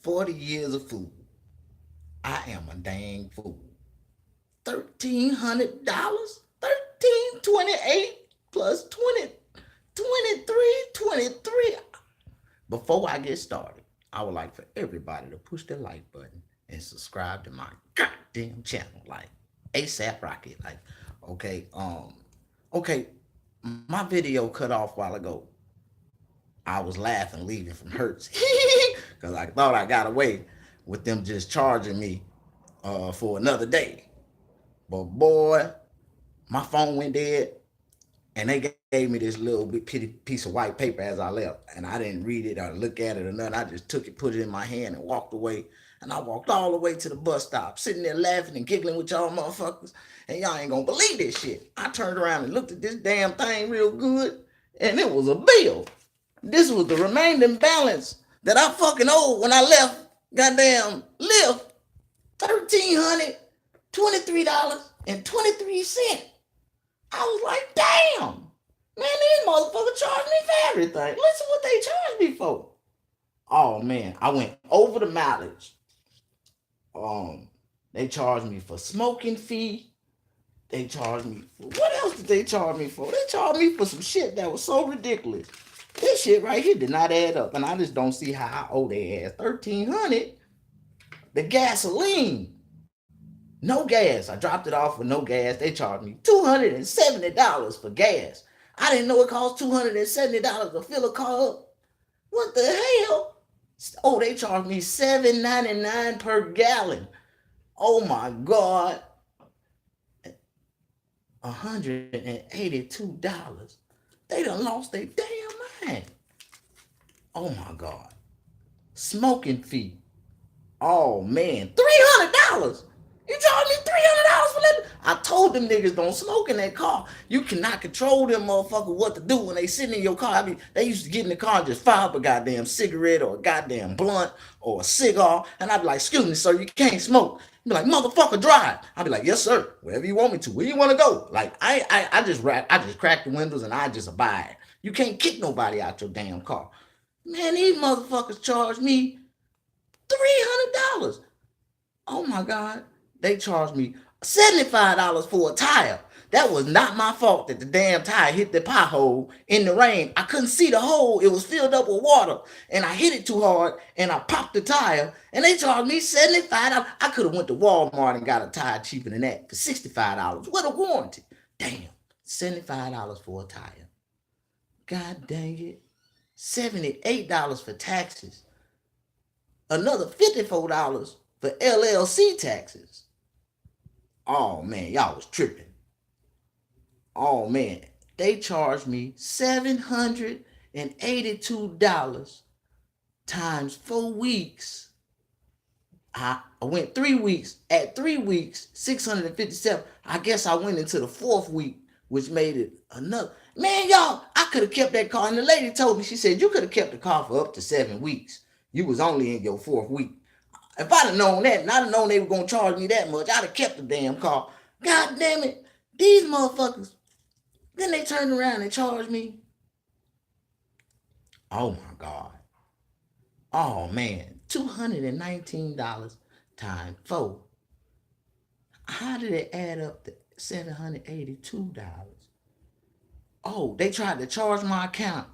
40 years of food. I am a dang fool. $1,300? 1328 plus 20, 23, 23. Before I get started, I would like for everybody to push the like button and subscribe to my goddamn channel. Like ASAP Rocket. Like, okay, okay, my video cut off a while ago. I was laughing leaving from Hertz because I thought I got away with them just charging me for another day. But boy, my phone went dead, and they gave me this little bit piece of white paper as I left, and I didn't read it or look at it or nothing. I just took it, put it in my hand, and walked away. And I walked all the way to the bus stop, sitting there laughing and giggling with y'all motherfuckers. And y'all ain't gonna believe this shit. I turned around and looked at this damn thing real good, and it was a bill. This was the remaining balance that I fucking owed when I left goddamn Lyft. $1,323.23. I was like, damn, man, these motherfuckers charge me for everything. Listen what they charge me for. Oh man, I went over the mileage. Um, they charged me for smoking fee. They charged me for what else did they charge me for? They charged me for some shit that was so ridiculous. This shit right here did not add up, and I just don't see how I owe their ass 1,300. The gasoline, no gas. I dropped it off with no gas. They charged me $270 for gas. I didn't know it cost $270 to fill a car up. What the hell? Oh, they charged me $7.99 per gallon. Oh my God. $182. They done lost their damn mind. Oh my God. Smoking fee. Oh man. $300. You charge me $300 for that? I told them niggas don't smoke in that car. You cannot control them motherfuckers what to do when they sitting in your car. I mean, they used to get in the car and just fire up a goddamn cigarette or a goddamn blunt or a cigar. And I'd be like, excuse me, sir, you can't smoke. You'd be like, motherfucker, drive. I'd be like, yes, sir. Wherever you want me to. Where you want to go? Like, I just crack the windows and I just abide. You can't kick nobody out your damn car. Man, these motherfuckers charge me $300. Oh my God. They charged me $75 for a tire. That was not my fault that the damn tire hit the pothole in the rain. I couldn't see the hole. It was filled up with water. And I hit it too hard and I popped the tire. And they charged me $75. I could have went to Walmart and got a tire cheaper than that for $65 with a warranty. Damn. $75 for a tire. God dang it. $78 for taxes. Another $54 for LLC taxes. Oh man, y'all was tripping. Oh man, they charged me $782 times 4 weeks. I went 3 weeks. At 3 weeks, 657. I guess I went into the fourth week, which made it another. Man, y'all, I could have kept that car. And the lady told me, she said, you could have kept the car for up to 7 weeks. You was only in your fourth week. If I'd have known that, and I'd have known they were going to charge me that much, I'd have kept the damn car. God damn it. These motherfuckers. Then they turned around and charged me. Oh my God. Oh man. $219 times 4. How did it add up to $782? Oh, they tried to charge my account.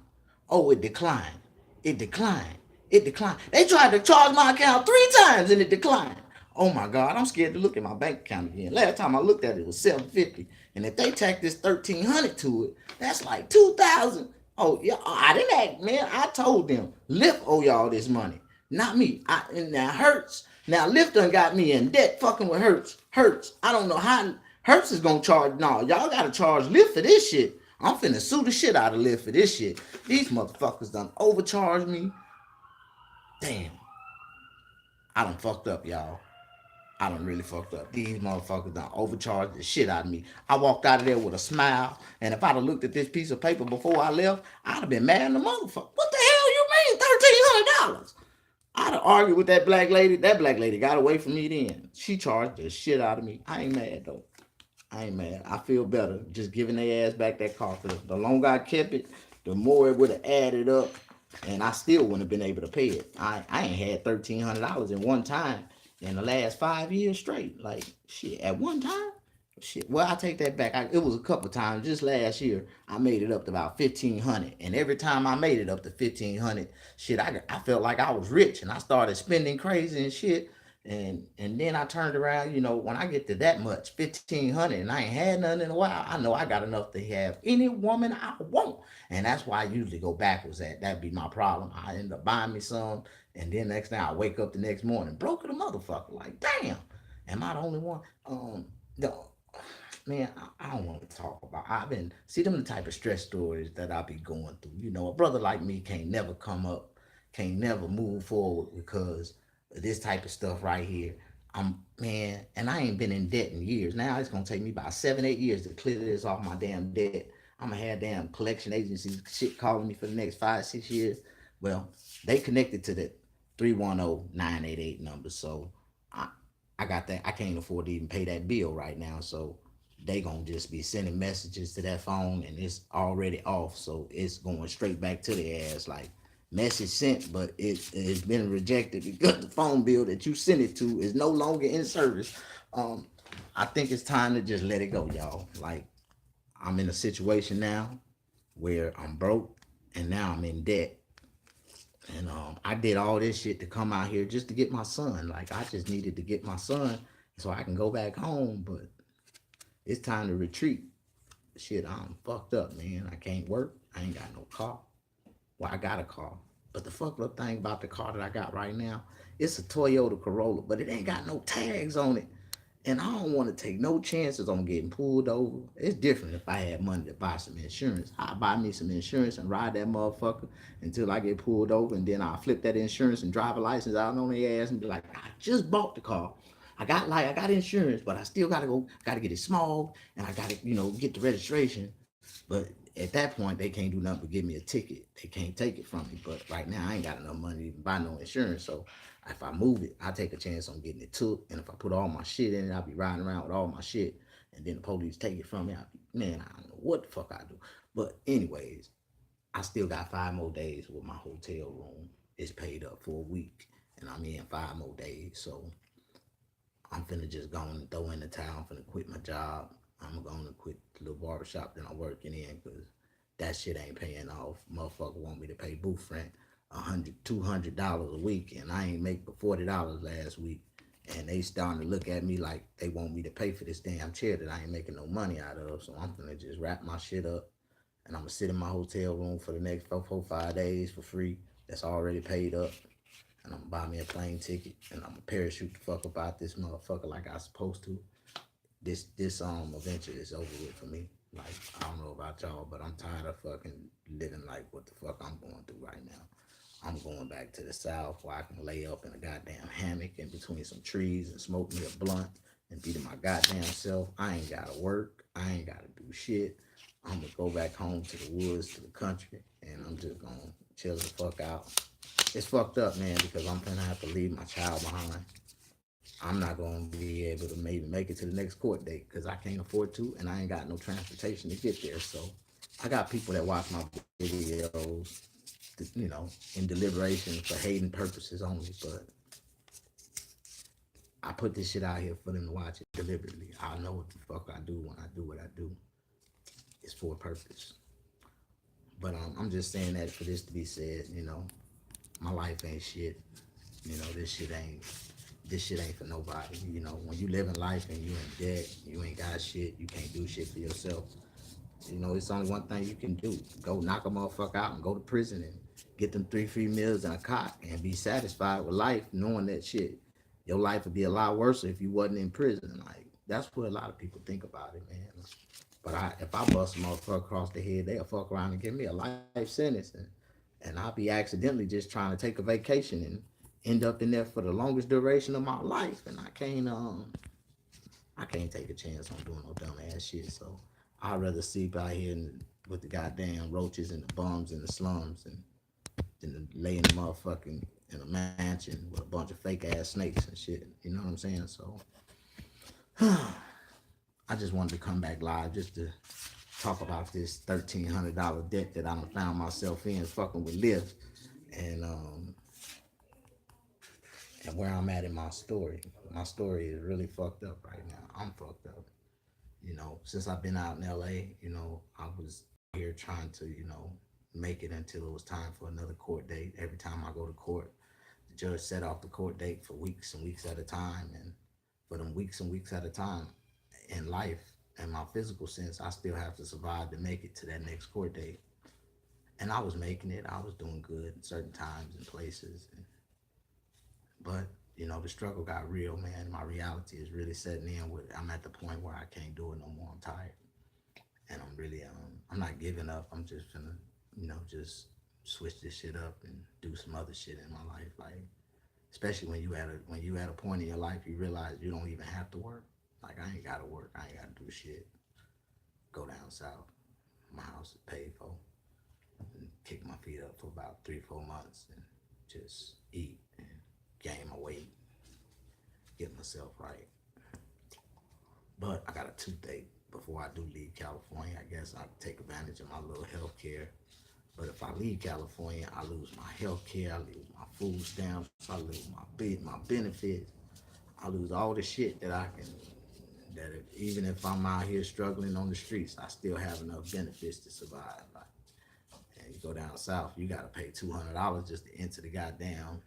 Oh, it declined. It declined. It declined. They tried to charge my account 3 times and it declined. Oh my God, I'm scared to look at my bank account again. Last time I looked at it, it was $750. And if they tack this $1,300 to it, that's like $2,000. Oh, yeah, I didn't act, man. I told them, Lyft owe y'all this money. Not me. And now Hertz. Now Lyft done got me in debt fucking with Hertz. Hertz. I don't know how Hertz is gonna charge. No, y'all gotta charge Lyft for this shit. I'm finna sue the shit out of Lyft for this shit. These motherfuckers done overcharged me. Damn. I done fucked up, y'all. I done really fucked up. These motherfuckers done overcharged the shit out of me. I walked out of there with a smile, and if I'd have looked at this piece of paper before I left, I'd have been mad in the motherfucker. What the hell you mean, $1,300? I'd have argued with that black lady. That black lady got away from me then. She charged the shit out of me. I ain't mad, though. I ain't mad. I feel better just giving their ass back that car. Cause the longer I kept it, the more it would have added up. and I still wouldn't have been able to pay it. I ain't had $1,300 in one time in the last 5 years straight. Like shit, at one time. Shit. Well, I take that back. It was a couple times. Just last year, I made it up to about 1,500, and every time I made it up to 1,500, shit, I felt like I was rich, and I started spending crazy and shit. And then I turned around. When I get to that much, 1,500, and I ain't had nothing in a while, I know I got enough to have any woman I want, and that's why I usually go backwards. That'd be my problem. I end up buying me some, and then next thing I wake up the next morning broke the motherfucker. Like, damn, am I the only one? No, man, I don't want to talk about. I've been see them the type of stress stories that I be going through. A brother like me can't never come up, can't never move forward because of this type of stuff right here. Man, and I ain't been in debt in years. Now it's gonna take me about 7, 8 years to clear this off my damn debt. I'm gonna have damn collection agencies shit calling me for the next 5, 6 years. Well, they connected to the 310-988 number, so I I got that. I can't afford to even pay that bill right now, so they gonna just be sending messages to that phone, and it's already off, so it's going straight back to the ass. Like, message sent, but it's been rejected because the phone bill that you sent it to is no longer in service. Um, I think it's time to just let it go, y'all. Like, I'm in a situation now where I'm broke, and now I'm in debt. And I did all this shit to come out here just to get my son. Like, I just needed to get my son so I can go back home. But it's time to retreat. Shit, I'm fucked up, man. I can't work. I ain't got no car. Well, I got a car. But the fucked up thing about the car that I got right now, it's a Toyota Corolla, but it ain't got no tags on it. And I don't want to take no chances on getting pulled over. It's different if I had money to buy some insurance. I'll buy me some insurance and ride that motherfucker until I get pulled over, and then I'll flip that insurance and drive a license out on their ass and be like, I just bought the car. I got insurance, but I still gotta get it small, and I gotta, get the registration. But at that point, they can't do nothing but give me a ticket. They can't take it from me. But right now, I ain't got enough money to even buy no insurance. So if I move it, I take a chance on getting it took. And if I put all my shit in it, I'll be riding around with all my shit. And then the police take it from me. Man, I don't know what the fuck I do. But anyways, I still got 5 more days with my hotel room. It's paid up for a week. And I'm in 5 more days. So I'm finna just go and throw in the towel. I'm finna quit my job. I'm gonna quit the little barbershop that I'm working in because that shit ain't paying off. Motherfucker want me to pay booth rent $100, $200 a week, and I ain't make but $40 last week. And they starting to look at me like they want me to pay for this damn chair that I ain't making no money out of. So I'm gonna just wrap my shit up, and I'm gonna sit in my hotel room for the next 5 days for free. That's already paid up. And I'm gonna buy me a plane ticket, and I'm gonna parachute the fuck up out this motherfucker like I supposed to. This adventure is over with for me. Like, I don't know about y'all, but I'm tired of fucking living like what the fuck I'm going through right now. I'm going back to the south where I can lay up in a goddamn hammock in between some trees and smoke me a blunt and be to my goddamn self. I ain't gotta work. I ain't gotta do shit. I'm gonna go back home to the woods, to the country, and I'm just gonna chill the fuck out. It's fucked up, man, because I'm gonna have to leave my child behind. I'm not gonna be able to maybe make it to the next court date because I can't afford to, and I ain't got no transportation to get there. So I got people that watch my videos, in deliberation for hating purposes only. But I put this shit out here for them to watch it deliberately. I know what the fuck I do when I do what I do. It's for a purpose. But I'm just saying that for this to be said. My life ain't shit. This shit ain't for nobody. When you live in life and you in debt, you ain't got shit, you can't do shit for yourself. It's only one thing you can do. Go knock a motherfucker out and go to prison and get them 3 free meals and a cot and be satisfied with life, knowing that shit, your life would be a lot worse if you wasn't in prison. Like, that's what a lot of people think about it, man. But if I bust a motherfucker across the head, they'll fuck around and give me a life sentence, and I'll be accidentally just trying to take a vacation and end up in there for the longest duration of my life, and I can't take a chance on doing no dumb ass shit. So I'd rather sleep out here with the goddamn roaches and the bums and the slums and than to lay in the motherfucking in a mansion with a bunch of fake ass snakes and shit. You know what I'm saying? So I just wanted to come back live just to talk about this $1,300 debt that I found myself in fucking with Lyft. And and where I'm at in my story. My story is really fucked up right now. I'm fucked up. Since I've been out in LA, I was here trying to, make it until it was time for another court date. Every time I go to court, the judge set off the court date for weeks and weeks at a time. And for them weeks and weeks at a time in life, in my physical sense, I still have to survive to make it to that next court date. And I was making it. I was doing good in certain times and places. But the struggle got real, man. My reality is really setting in. I'm at the point where I can't do it no more. I'm tired, and I'm really I'm not giving up. I'm just gonna just switch this shit up and do some other shit in my life. Like, especially when you at a point in your life you realize you don't even have to work. Like, I ain't gotta work. I ain't gotta do shit. Go down south. My house is paid for. And kick my feet up for about 3-4 months and just eat and gain my weight, get myself right. But I got a toothache before I do leave California. I guess I'll take advantage of my little health care. But if I leave California, I lose my health care, I lose my food stamps, I lose my benefits, I lose all the shit that I can. Even if I'm out here struggling on the streets, I still have enough benefits to survive. Like, and you go down south, you gotta pay $200 just to enter the goddamn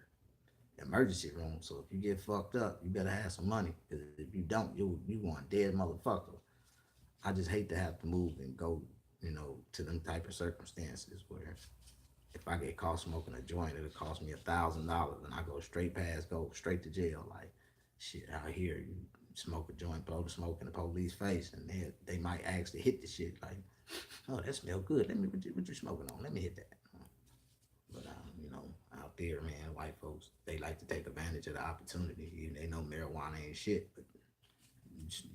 emergency room. So if you get fucked up, you better have some money. Because if you don't, you want dead motherfucker. I just hate to have to move and go, to them type of circumstances where if I get caught smoking a joint, it'll cost me $1,000, and I go straight to jail. Like, shit, out here you smoke a joint, blow the smoke in the police face, and they might actually hit the shit. Like, oh, that smells good. What you smoking on? Let me hit that. But out there, man, white folks, they like to take advantage of the opportunity. They know marijuana ain't shit, but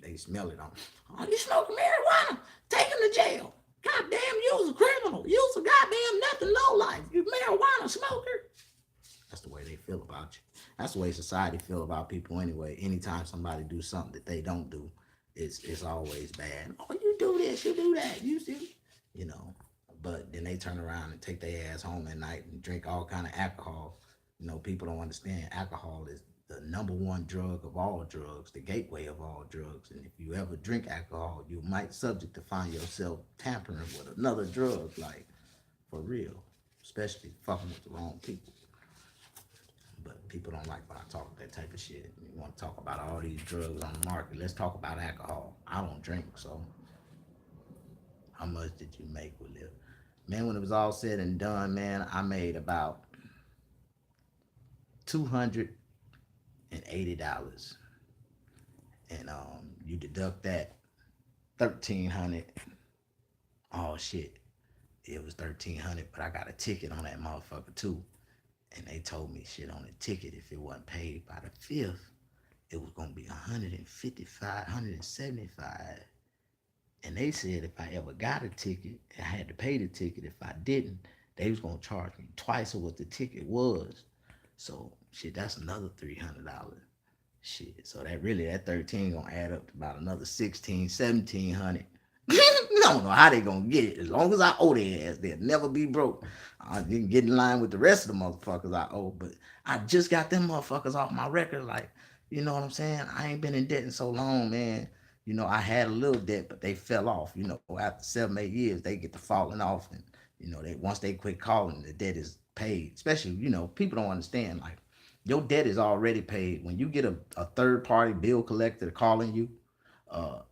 they smell it on. Oh, you smoking marijuana? Take him to jail. Goddamn, you was a criminal. You was a goddamn nothing low life. You marijuana smoker. That's the way they feel about you. That's the way society feel about people anyway. Anytime somebody do something that they don't do, it's always bad. Oh, you do this, you do that, you see, you know. But then they turn around and take their ass home at night and drink all kind of alcohol. People don't understand alcohol is the number one drug of all drugs, the gateway of all drugs. And if you ever drink alcohol, you might subject to find yourself tampering with another drug, like, for real, especially fucking with the wrong people. But people don't like when I talk that type of shit. You want to talk about all these drugs on the market. Let's talk about alcohol. I don't drink, so how much did you make with Lyft? Man, when it was all said and done, man, I made about $280. And you deduct that 1,300. Oh shit. It was 1,300, but I got a ticket on that motherfucker too. And they told me shit on the ticket, if it wasn't paid by the 5th, it was gonna be 155, 175. And they said if I ever got a ticket, I had to pay the ticket. If I didn't, they was gonna charge me twice of what the ticket was. So shit, that's another $300. Shit. So that 13 gonna add up to about another 16, 1,700. I don't know how they gonna get it. As long as I owe their ass, they'll never be broke. I didn't get in line with the rest of the motherfuckers I owe, but I just got them motherfuckers off my record. Like, you know what I'm saying? I ain't been in debt in so long, man. I had a little debt, but they fell off. After 7, 8 years, they get to falling off, and they once they quit calling, the debt is paid. Especially, people don't understand. Like, your debt is already paid. When you get a third party bill collector calling you,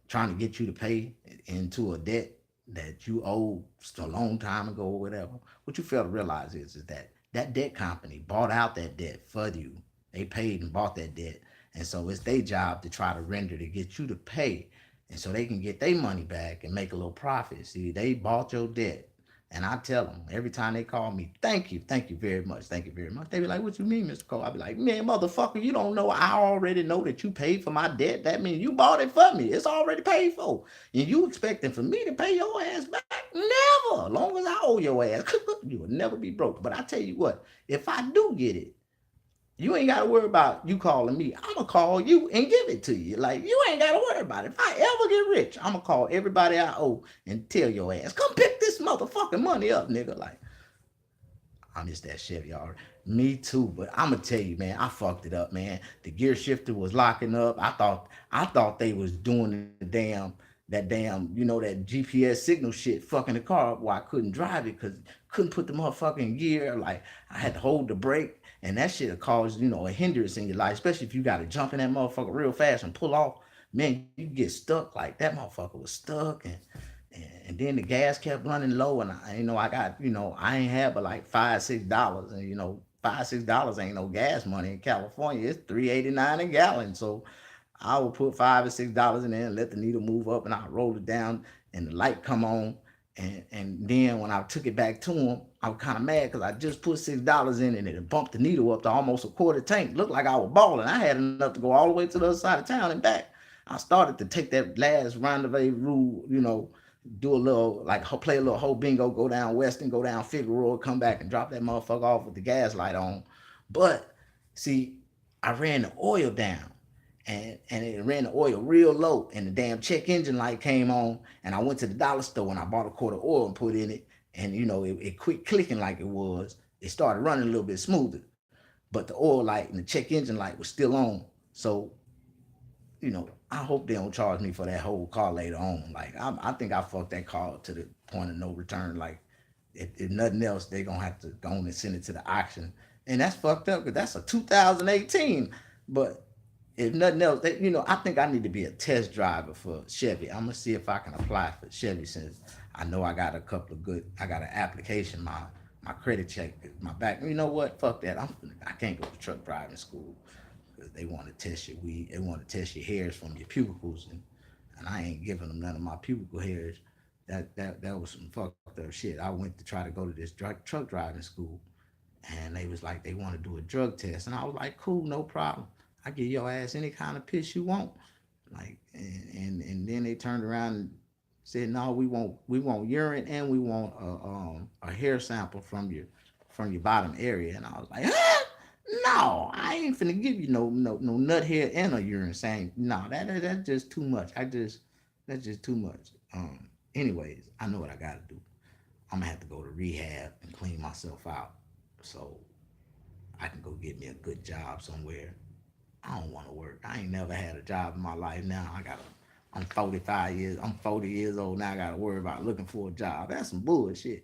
trying to get you to pay into a debt that you owe a long time ago or whatever, what you fail to realize is that that debt company bought out that debt for you. They paid and bought that debt. And so it's their job to try to render to get you to pay. And so they can get their money back and make a little profit. See, they bought your debt. And I tell them every time they call me, thank you very much, thank you very much. They be like, what you mean, Mr. Cole? I be like, man, motherfucker, you don't know. I already know that you paid for my debt. That means you bought it for me. It's already paid for. And you expecting for me to pay your ass back? Never. As long as I owe your ass, you will never be broke. But I tell you what, if I do get it, you ain't got to worry about you calling me. I'm going to call you and give it to you. Like, you ain't got to worry about it. If I ever get rich, I'm going to call everybody I owe and tell your ass, come pick this motherfucking money up, nigga. Like, I miss that Chevy already. Me too, but I'm gonna tell you, man, I fucked it up, man. The gear shifter was locking up. I thought they was doing that GPS signal shit, fucking the car up where I couldn't drive it because couldn't put the motherfucking gear. Like I had to hold the brake, and that shit caused a hindrance in your life, especially if you got to jump in that motherfucker real fast and pull off. Man, you get stuck. Like that motherfucker was stuck, and then the gas kept running low, and I got I ain't had but like $5-6, and $5-6 ain't no gas money in California. It's 3.89 a gallon, so I would put $5 or $6 in there and let the needle move up, and I roll it down, and the light come on, and then when I took it back to him, I was kind of mad because I just put $6 in it and it bumped the needle up to almost a quarter tank. Looked like I was balling. I had enough to go all the way to the other side of town and back. I started to take that last rendezvous, do a little like play a little whole bingo, go down Weston, go down Figueroa, come back and drop that motherfucker off with the gas light on. But see, I ran the oil down, and it ran the oil real low, and the damn check engine light came on, and I went to the dollar store and I bought a quart of oil and put in it, and it quit clicking like it was. It started running a little bit smoother, but the oil light and the check engine light was still on. So I hope they don't charge me for that whole car later on. Like I think I fucked that car to the point of no return. Like if nothing else, they gonna have to go on and send it to the auction, and that's fucked up because that's a 2018. But if nothing else, I think I need to be a test driver for Chevy. I'm gonna see if I can apply for Chevy since I know I got a couple of good. I got an application. My credit check, my back. You know what? Fuck that. I can't go to truck driving school because they want to test your weed. They want to test your hairs from your pupils, and I ain't giving them none of my pubical hairs. That was some fucked up shit. I went to try to go to this truck driving school, and they was like they want to do a drug test, and I was like, cool, no problem. I give your ass any kind of piss you want. Like, and then they turned around and said, no, we want urine, and we want a hair sample from your bottom area. And I was like, huh? No, I ain't finna give you no nut hair and a urine saying no. That's just too much. That's just too much. Anyways, I know what I gotta do. I'm gonna have to go to rehab and clean myself out so I can go get me a good job somewhere. I don't want to work. I ain't never had a job in my life. Now I'm 45 years. I'm 40 years old now. I gotta worry about looking for a job. That's some bullshit.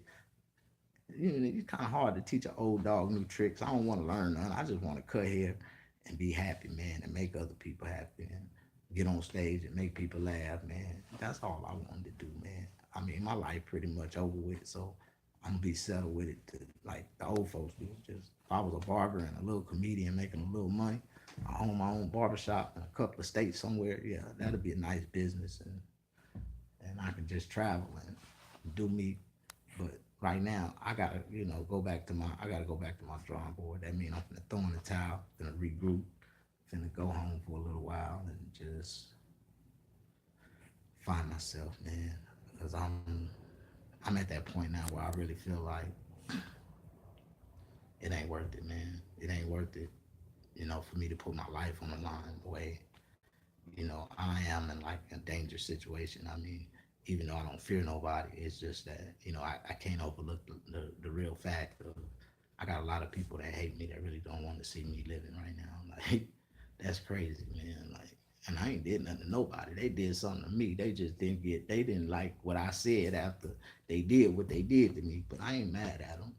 It's kind of hard to teach an old dog new tricks. I don't want to learn none. I just want to cut hair and be happy, man, and make other people happy and get on stage and make people laugh, man. That's all I wanted to do, man. I mean, my life pretty much over with, so I'm gonna be settled with it. Like the old folks do. Just if I was a barber and a little comedian making a little money, I own my own barbershop in a couple of states somewhere. Yeah, that'd be a nice business, and I can just travel and do me. But right now, I gotta I gotta go back to my drawing board. That means I'm gonna throw in the towel, gonna regroup, gonna go home for a little while and just find myself, man. Because I'm at that point now where I really feel like it ain't worth it, man. It ain't worth it, for me to put my life on the line the way, I am in like a dangerous situation. I mean, even though I don't fear nobody, it's just that, I can't overlook the real fact of I got a lot of people that hate me that really don't want to see me living right now. Like, that's crazy, man. Like, and I ain't did nothing to nobody. They did something to me. They didn't like what I said after they did what they did to me, but I ain't mad at them.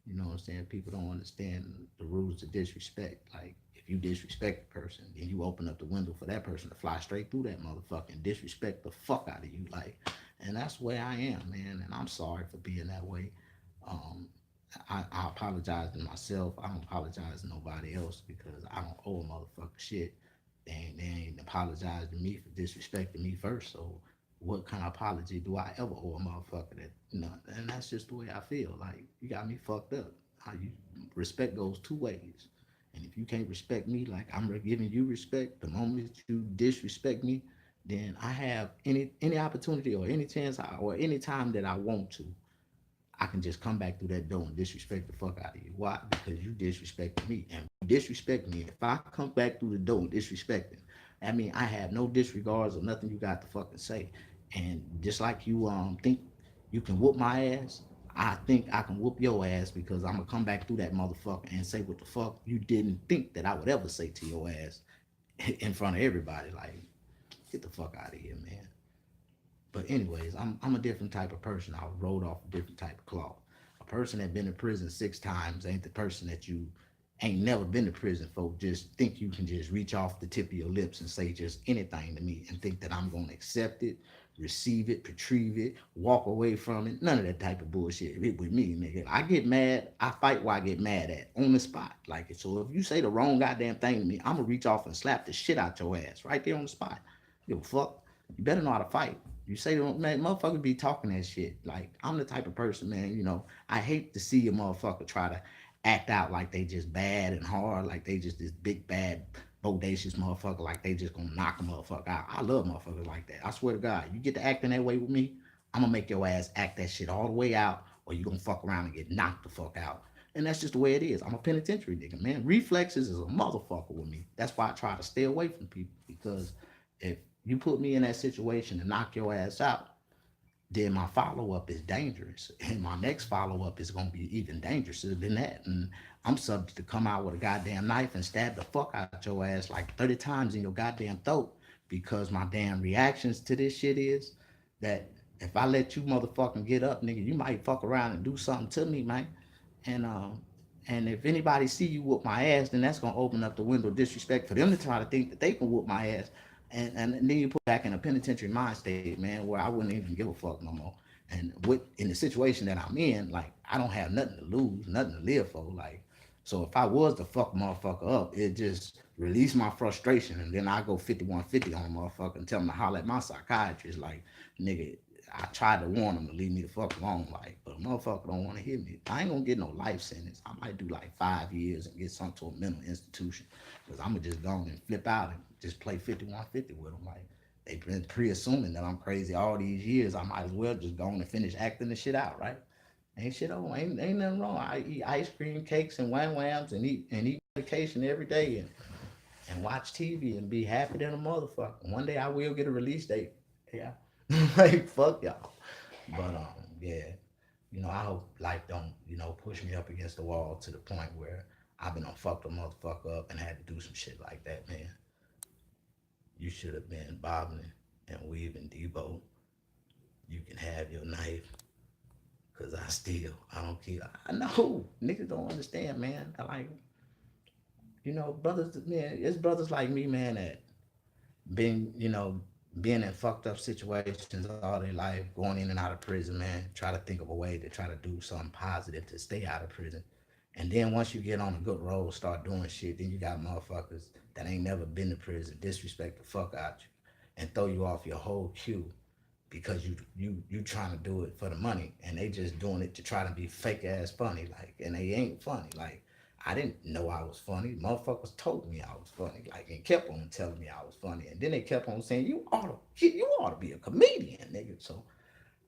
You know what I'm saying? People don't understand the rules of disrespect. Like, if you disrespect a person, then you open up the window for that person to fly straight through that motherfucker and disrespect the fuck out of you. Like, and that's where I am, man. And I'm sorry for being that way. Um, I apologize to myself. I don't apologize to nobody else because I don't owe a motherfucker shit. They ain't apologized to me for disrespecting me first. So what kind of apology do I ever owe a motherfucker that and that's just the way I feel. Like, you got me fucked up. How you respect goes two ways. And if you can't respect me like I'm giving you respect, the moment you disrespect me, then I have any opportunity or any chance or any time that I want to, I can just come back through that door and disrespect the fuck out of you. Why? Because you disrespected me. And you disrespect me. If I come back through the door and disrespecting, I mean I have no disregards or nothing you got to fucking say. And just like you think you can whoop my ass, I think I can whoop your ass because I'm gonna come back through that motherfucker and say what the fuck you didn't think that I would ever say to your ass in front of everybody. Like, get the fuck out of here, man. But anyways, I'm a different type of person. I rolled off a different type of cloth. A person that been to prison 6 times ain't the person that you ain't never been to prison for. Just think you can just reach off the tip of your lips and say just anything to me and think that I'm gonna accept it, receive it, retrieve it, walk away from it. None of that type of bullshit with me, nigga. I get mad. I fight where I get mad at on the spot. Like, so if you say the wrong goddamn thing to me, I'm gonna reach off and slap the shit out your ass right there on the spot. Give a fuck. You better know how to fight. You say, man, motherfuckers be talking that shit. Like, I'm the type of person, man, I hate to see a motherfucker try to act out like they just bad and hard, like they just this big, bad, bodacious motherfucker, like they just gonna knock a motherfucker out. I love motherfuckers like that. I swear to God, you get to acting that way with me, I'm gonna make your ass act that shit all the way out, or you gonna fuck around and get knocked the fuck out. And that's just the way it is. I'm a penitentiary nigga, man. Reflexes is a motherfucker with me. That's why I try to stay away from people because if you put me in that situation to knock your ass out, then my follow up is dangerous. And my next follow up is going to be even dangerous than that. And I'm subject to come out with a goddamn knife and stab the fuck out your ass like 30 times in your goddamn throat because my damn reactions to this shit is that if I let you motherfucking get up, nigga, you might fuck around and do something to me, man. And and if anybody see you whoop my ass, then that's gonna open up the window of disrespect for them to try to think that they can whoop my ass. And then you put back in a penitentiary mind state, man, where I wouldn't even give a fuck no more. And with in the situation that I'm in, like I don't have nothing to lose, nothing to live for. Like, so if I was to fuck a motherfucker up, it just release my frustration, and then I go 5150 on a motherfucker and tell him to holler at my psychiatrist, like, nigga, I tried to warn him to leave me the fuck alone, like, but a motherfucker don't want to hear me. I ain't gonna get no life sentence. I might do like 5 years and get sent to a mental institution, because I'm gonna just go and flip out and just play 5150 with them. Like, they've been pre-assuming that I'm crazy all these years. I might as well just go on and finish acting the shit out, right? Ain't shit on. Ain't nothing wrong. I eat ice cream, cakes, and wham whams, and eat medication every day, and watch TV and be happy than a motherfucker. One day I will get a release date. Yeah, like fuck y'all. But yeah, I hope life don't push me up against the wall to the point where I've been on fucked a motherfucker up and had to do some shit like that, man. You should have been bobbing and weaving, Debo. You can have your knife, cause I don't care. I know niggas don't understand, man. I like, brothers, man. It's brothers like me, man, that been, being in fucked up situations all their life, going in and out of prison, man. Try to think of a way to try to do something positive to stay out of prison. And then once you get on a good road, start doing shit, then you got motherfuckers that ain't never been to prison, disrespect the fuck out you, and throw you off your whole queue because you trying to do it for the money, and they just doing it to try to be fake ass funny, like, and they ain't funny. Like, I didn't know I was funny. Motherfuckers told me I was funny, like, and kept on telling me I was funny, and then they kept on saying you ought to be a comedian, nigga. So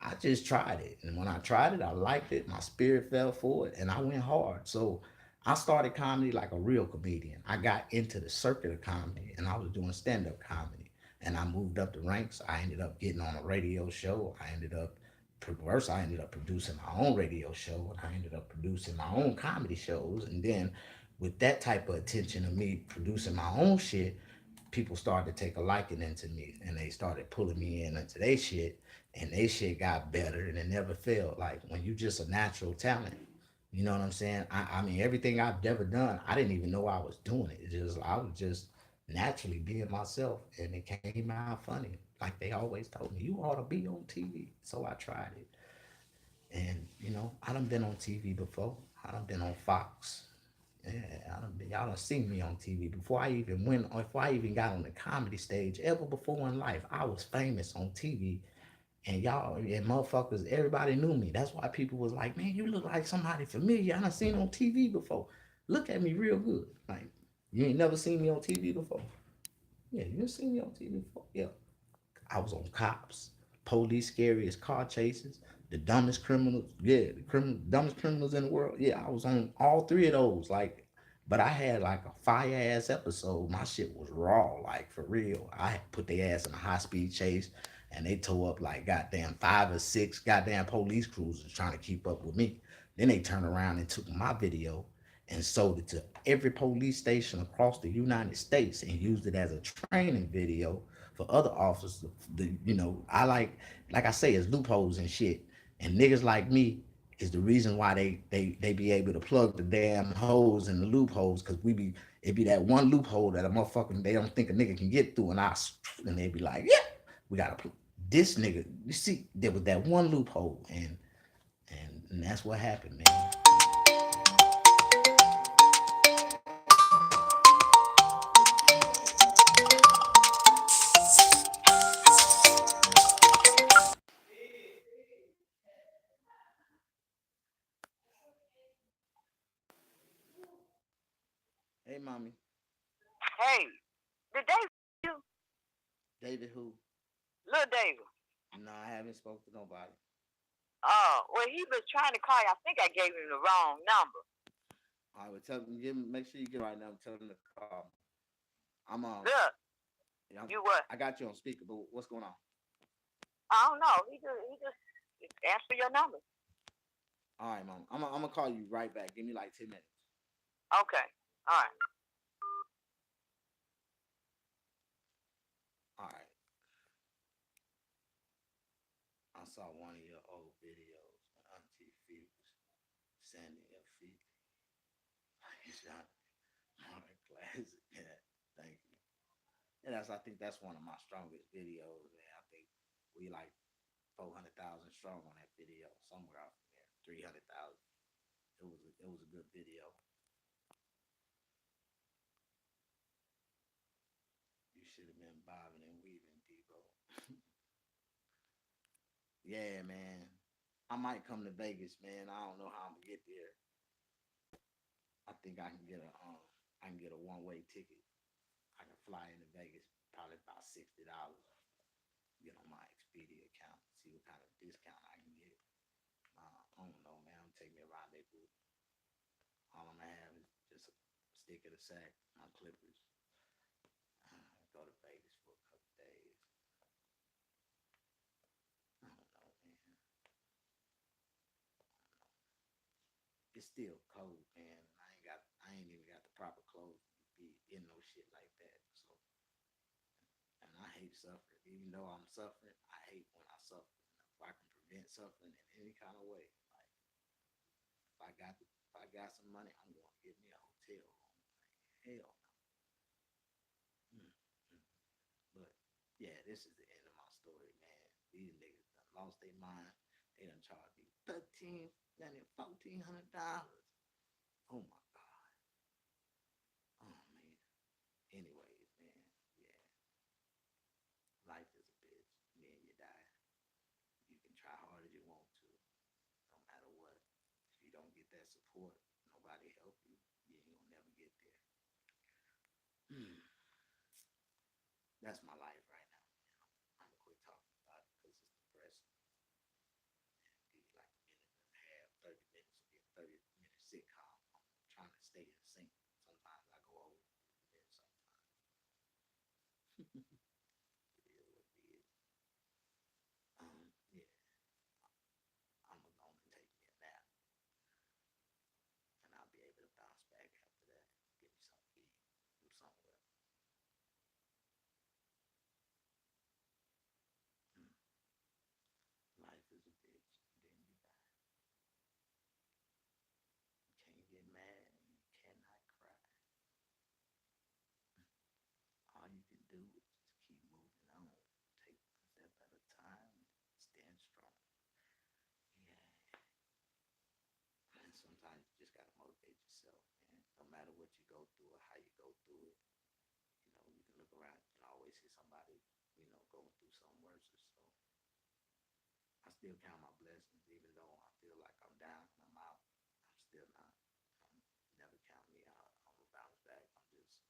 I just tried it. And when I tried it, I liked it. My spirit fell for it and I went hard. So I started comedy like a real comedian. I got into the circuit of comedy and I was doing stand up comedy. And I moved up the ranks. I ended up getting on a radio show. First, I ended up producing my own radio show, and I ended up producing my own comedy shows. And then, with that type of attention of me producing my own shit, people started to take a liking into me, and they started pulling me in into their shit, and their shit got better, and it never failed. Like, when you just a natural talent, you know what I'm saying? I mean, everything I've ever done, I didn't even know I was doing it. I was just naturally being myself, and it came out funny. Like they always told me, you ought to be on TV. So I tried it. And, I done been on TV before. I done been on Fox. Yeah, y'all done seen me on TV before I even went, or before I even got on the comedy stage. Ever before in life, I was famous on TV, and y'all and motherfuckers, everybody knew me. That's why people was like, "Man, you look like somebody familiar. I done seen on TV before. Look at me real good. Like, you ain't never seen me on TV before. Yeah, you done seen me on TV before. Yeah, I was on Cops, Police, Scariest Car Chases, The Dumbest Criminals. Yeah, dumbest criminals in the world. Yeah, I was on all three of those. Like, but I had like a fire ass episode. My shit was raw, like for real. I put their ass in a high speed chase. and they tore up like goddamn 5 or 6 goddamn police cruisers trying to keep up with me. Then they turned around and took my video and sold it to every police station across the United States and used it as a training video for other officers. I like I say, it's loopholes and shit. And niggas like me is the reason why they be able to plug the damn holes in the loopholes, because it be that one loophole that a motherfucker they don't think a nigga can get through, and they be like, yeah, we gotta this nigga. You see, there was that one loophole, and that's what happened, man. Hey, mommy. Hey, did they you? David who? Little David. No, I haven't spoke to nobody. Well, he was trying to call you. I think I gave him the wrong number. All right, well, make sure you get right now and tell him to call me. I'm Look, you what? I got you on speaker, but what's going on? I don't know. He just asked for your number. All right, mom. I'm gonna call you right back. Give me like 10 minutes. Okay. All right. All right. I saw one of your old videos when Auntie Fee was sanding your feet. It's not all right, classic. Yeah, thank you. And I think that's one of my strongest videos, man. I think we like 400,000 strong on that video, somewhere out there, 300,000. It was a good video. You should have been bobbing and weaving, Debo. Yeah, man. I might come to Vegas, man. I don't know how I'm gonna get there. I think I can get a one way ticket. I can fly into Vegas, probably about $60. Get on my Expedia account, see what kind of discount I can get. I don't know, man. I'm taking me a rendezvous. All I'm gonna have is just a stick of the sack, my clippers. Go to Vegas for a couple days. I don't know, man. It's still cold, man. I ain't even got the proper clothes to be in no shit like that. So, and I hate suffering. Even though I'm suffering, I hate when I suffer. If I can prevent suffering in any kind of way, like if I got some money, I'm going to get me a hotel room. Like, hell no. Mm-hmm. But yeah, this is the end of my story, man. These niggas done lost their mind. They done charged me $1,400. Oh my god. Oh man. Anyways, man. Yeah. Life is a bitch. Me and you die. You can try hard as you want to. No matter what. If you don't get that support, nobody help you. You ain't gonna never get there. Hmm. That's my life right now, man. I'm gonna quit talking about it because it's depressing. Give you like a minute and a half, 30 minutes, be a 30-minute sitcom. I'm trying to stay in sync. Sometimes I go over, and then sometimes it is what it is. Yeah, I'm gonna go and take me a nap, and I'll be able to bounce back after that. Get me something to eat from somewhere. Mm. Life is a bitch, and then you die. You can't get mad, and you cannot cry. All you can do is just keep moving on. Take one step at a time and stand strong. Yeah. And sometimes you just gotta motivate yourself, man. No matter what you go through or how you go through it, you can look around, you can always see somebody, going through something worse. So I still count my blessings, even though I feel like I'm down and I'm out. I'm still not. Um, Never count me out. I'm gonna bounce back. I'm just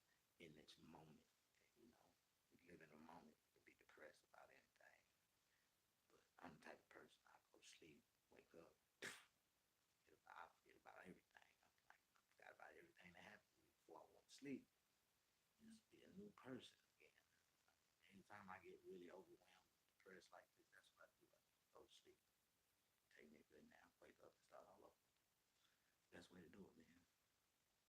in this moment. And, live in a moment to be depressed about anything. But I'm the type of person I go to sleep, wake up, I forget about everything. I forgot about everything that happened to me before I went to sleep. Just be a new person again. Anytime I get really overwhelmed, dress like this, that's what I do. I go to sleep, take me a good nap, wake up, and start all over. Best way to do it, man.